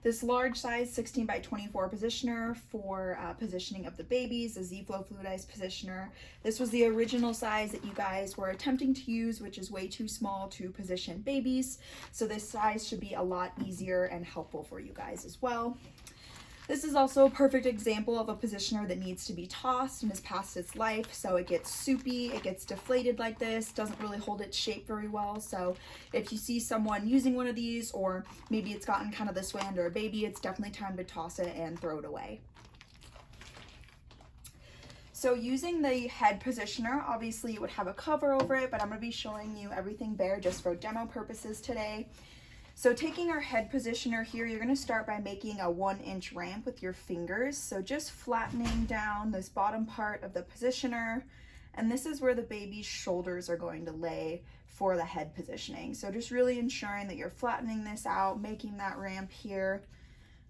this large size 16 by 24 positioner for positioning of the babies, a Z-flo fluidized positioner. This was the original size that you guys were attempting to use, which is way too small to position babies. So this size should be a lot easier and helpful for you guys as well. This is also a perfect example of a positioner that needs to be tossed and is past its life, so it gets soupy, it gets deflated like this, doesn't really hold its shape very well. So if you see someone using one of these, or maybe it's gotten kind of this way under a baby, it's definitely time to toss it and throw it away. So using the head positioner, obviously you would have a cover over it, but I'm going to be showing you everything bare just for demo purposes today. So taking our head positioner here, you're going to start by making a 1-inch ramp with your fingers. So just flattening down this bottom part of the positioner, and this is where the baby's shoulders are going to lay for the head positioning. So just really ensuring that you're flattening this out, making that ramp here.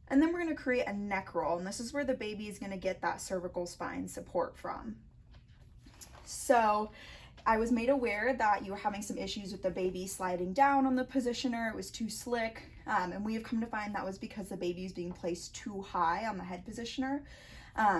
And then we're going to create a neck roll, and this is where the baby is going to get that cervical spine support from. So I was made aware that you were having some issues with the baby sliding down on the positioner. It was too slick, and we have come to find that was because the baby is being placed too high on the head positioner.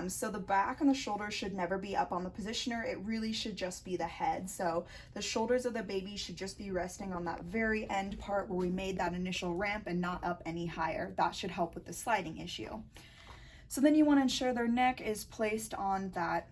So the back and the shoulders should never be up on the positioner. It really should just be the head. So the shoulders of the baby should just be resting on that very end part where we made that initial ramp and not up any higher. That should help with the sliding issue. So then you want to ensure their neck is placed on that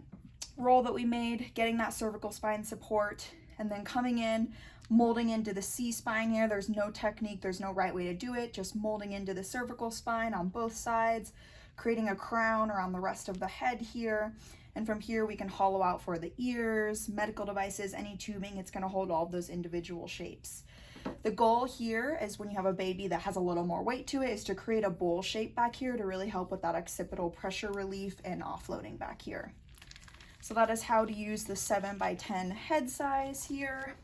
roll that we made, getting that cervical spine support, and then coming in, molding into the C-spine here. There's no technique, there's no right way to do it, just molding into the cervical spine on both sides, creating a crown around the rest of the head here. And from here we can hollow out for the ears, medical devices, any tubing. It's going to hold all of those individual shapes. The goal here is when you have a baby that has a little more weight to it is to create a bowl shape back here to really help with that occipital pressure relief and offloading back here. So that is how to use the 7 by 10 head size here.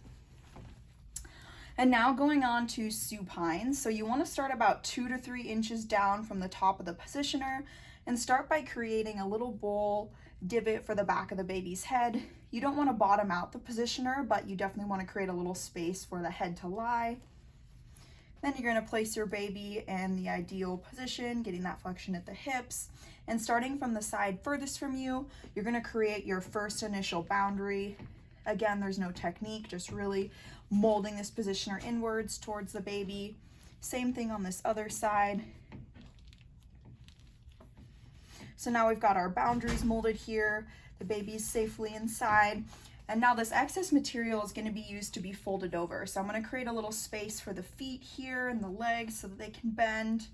And now going on to supine. So you want to start about 2 to 3 inches down from the top of the positioner and start by creating a little bowl divot for the back of the baby's head. You don't want to bottom out the positioner, but you definitely want to create a little space for the head to lie. Then you're going to place your baby in the ideal position, getting that flexion at the hips. And starting from the side furthest from you, you're going to create your first initial boundary. Again, there's no technique, just really molding this positioner inwards towards the baby. Same thing on this other side. So now we've got our boundaries molded here. The baby's safely inside. And now this excess material is going to be used to be folded over. So I'm going to create a little space for the feet here and the legs so that they can bend.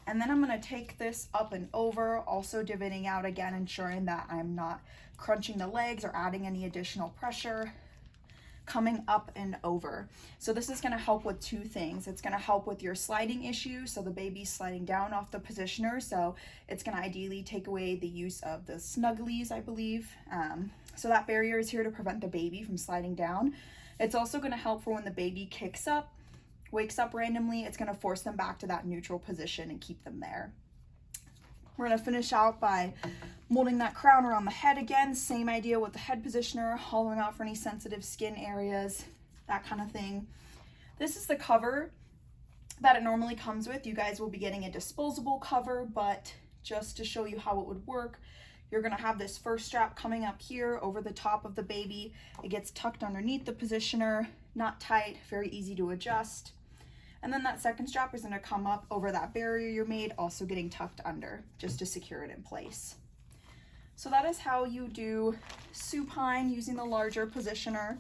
And then I'm going to take this up and over, also divoting out again, ensuring that I'm not crunching the legs or adding any additional pressure. Coming up and over. So this is going to help with 2 things. It's going to help with your sliding issue, so the baby's sliding down off the positioner, so it's going to ideally take away the use of the snugglies, I believe. So that barrier is here to prevent the baby from sliding down. It's also going to help for when the baby kicks up, wakes up randomly, it's going to force them back to that neutral position and keep them there. We're going to finish out by molding that crown around the head again. Same idea with the head positioner, hollowing out for any sensitive skin areas, that kind of thing. This is the cover that it normally comes with. You guys will be getting a disposable cover, but just to show you how it would work, you're going to have this first strap coming up here over the top of the baby. It gets tucked underneath the positioner, not tight, very easy to adjust. And then that second strap is going to come up over that barrier you made, also getting tucked under, just to secure it in place. So that is how you do supine using the larger positioner.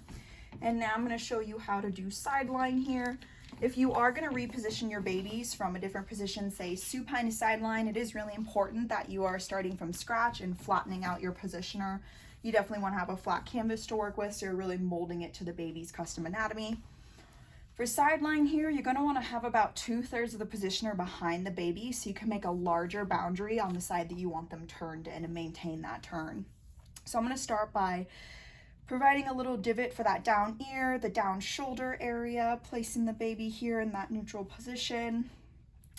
And now I'm going to show you how to do sideline here. If you are going to reposition your babies from a different position, say supine to sideline, it is really important that you are starting from scratch and flattening out your positioner. You definitely want to have a flat canvas to work with, so you're really molding it to the baby's custom anatomy. For sideline here, you're going to want to have about 2/3 of the positioner behind the baby, so you can make a larger boundary on the side that you want them turned in and maintain that turn. So I'm going to start by providing a little divot for that down ear, the down shoulder area, placing the baby here in that neutral position.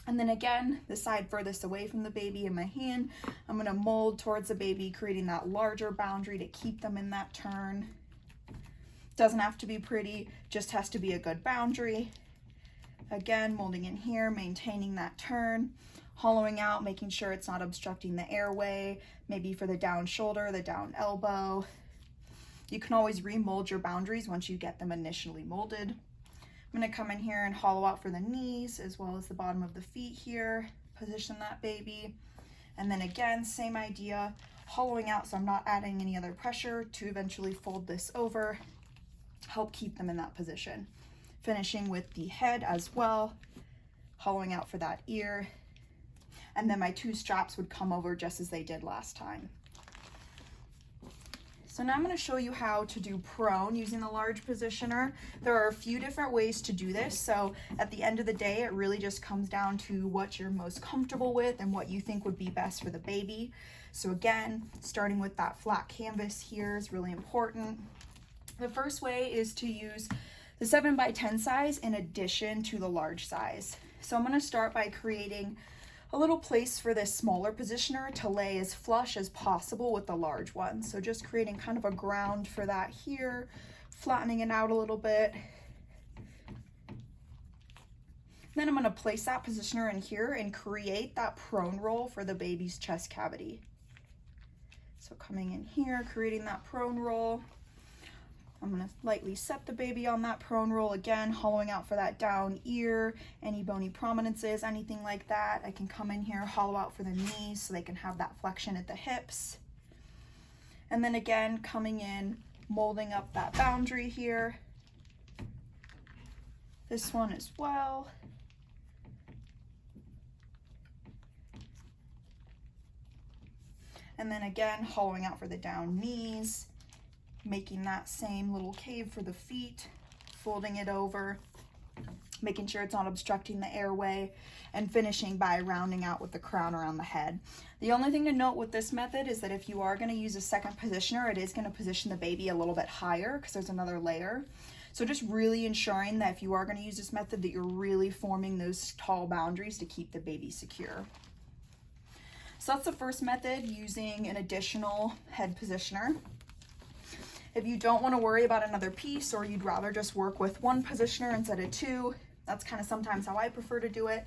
And then again, the side furthest away from the baby in my hand, I'm going to mold towards the baby, creating that larger boundary to keep them in that turn. Doesn't have to be pretty, just has to be a good boundary. Again, molding in here, maintaining that turn, hollowing out, making sure it's not obstructing the airway, maybe for the down shoulder, the down elbow. You can always remold your boundaries once you get them initially molded. I'm gonna come in here and hollow out for the knees as well as the bottom of the feet here, position that baby. And then again, same idea, hollowing out so I'm not adding any other pressure to eventually fold this over, help keep them in that position. Finishing with the head as well, hollowing out for that ear. And then my 2 straps would come over just as they did last time. So now I'm going to show you how to do prone using the large positioner. There are a few different ways to do this. So at the end of the day, it really just comes down to what you're most comfortable with and what you think would be best for the baby. So again, starting with that flat canvas here is really important. The first way is to use the 7x10 size in addition to the large size. So I'm going to start by creating a little place for this smaller positioner to lay as flush as possible with the large one. So just creating kind of a ground for that here, flattening it out a little bit. Then I'm going to place that positioner in here and create that prone roll for the baby's chest cavity. So coming in here, creating that prone roll. I'm going to lightly set the baby on that prone roll again, hollowing out for that down ear, any bony prominences, anything like that. I can come in here, hollow out for the knees so they can have that flexion at the hips. And then again, coming in, molding up that boundary here. This one as well. And then again, hollowing out for the down knees. Making that same little cave for the feet, folding it over, making sure it's not obstructing the airway, and finishing by rounding out with the crown around the head. The only thing to note with this method is that if you are going to use a second positioner, it is going to position the baby a little bit higher because there's another layer. So just really ensuring that if you are going to use this method that you're really forming those tall boundaries to keep the baby secure. So that's the first method, using an additional head positioner. If you don't want to worry about another piece, or you'd rather just work with 1 positioner instead of 2, that's kind of sometimes how I prefer to do it.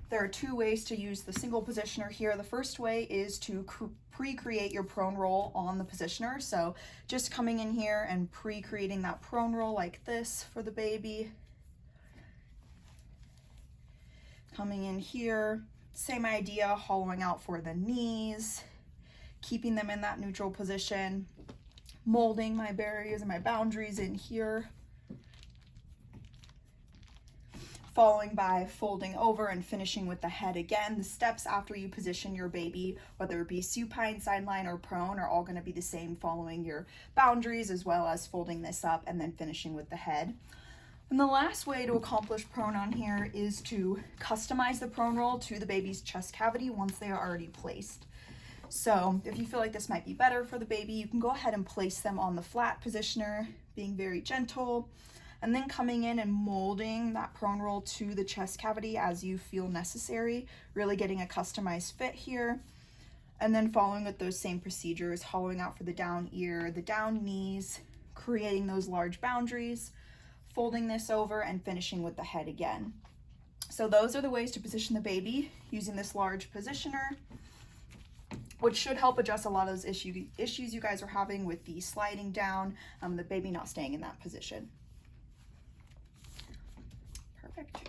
There are 2 ways to use the single positioner here. The first way is to pre-create your prone roll on the positioner. So just coming in here and pre-creating that prone roll like this for the baby. Coming in here, same idea, hollowing out for the knees, keeping them in that neutral position. Molding my barriers and my boundaries in here, following by folding over and finishing with the head again. The steps after you position your baby, whether it be supine, sideline, or prone, are all going to be the same, following your boundaries as well as folding this up and then finishing with the head. And the last way to accomplish prone on here is to customize the prone roll to the baby's chest cavity once they are already placed. So if you feel like this might be better for the baby, you can go ahead and place them on the flat positioner, being very gentle, and then coming in and molding that prone roll to the chest cavity as you feel necessary, really getting a customized fit here. And then following with those same procedures, hollowing out for the down ear, the down knees, creating those large boundaries, folding this over, and finishing with the head again. So those are the ways to position the baby using this large positioner, which should help address a lot of those issues you guys are having with the sliding down, the baby not staying in that position. Perfect.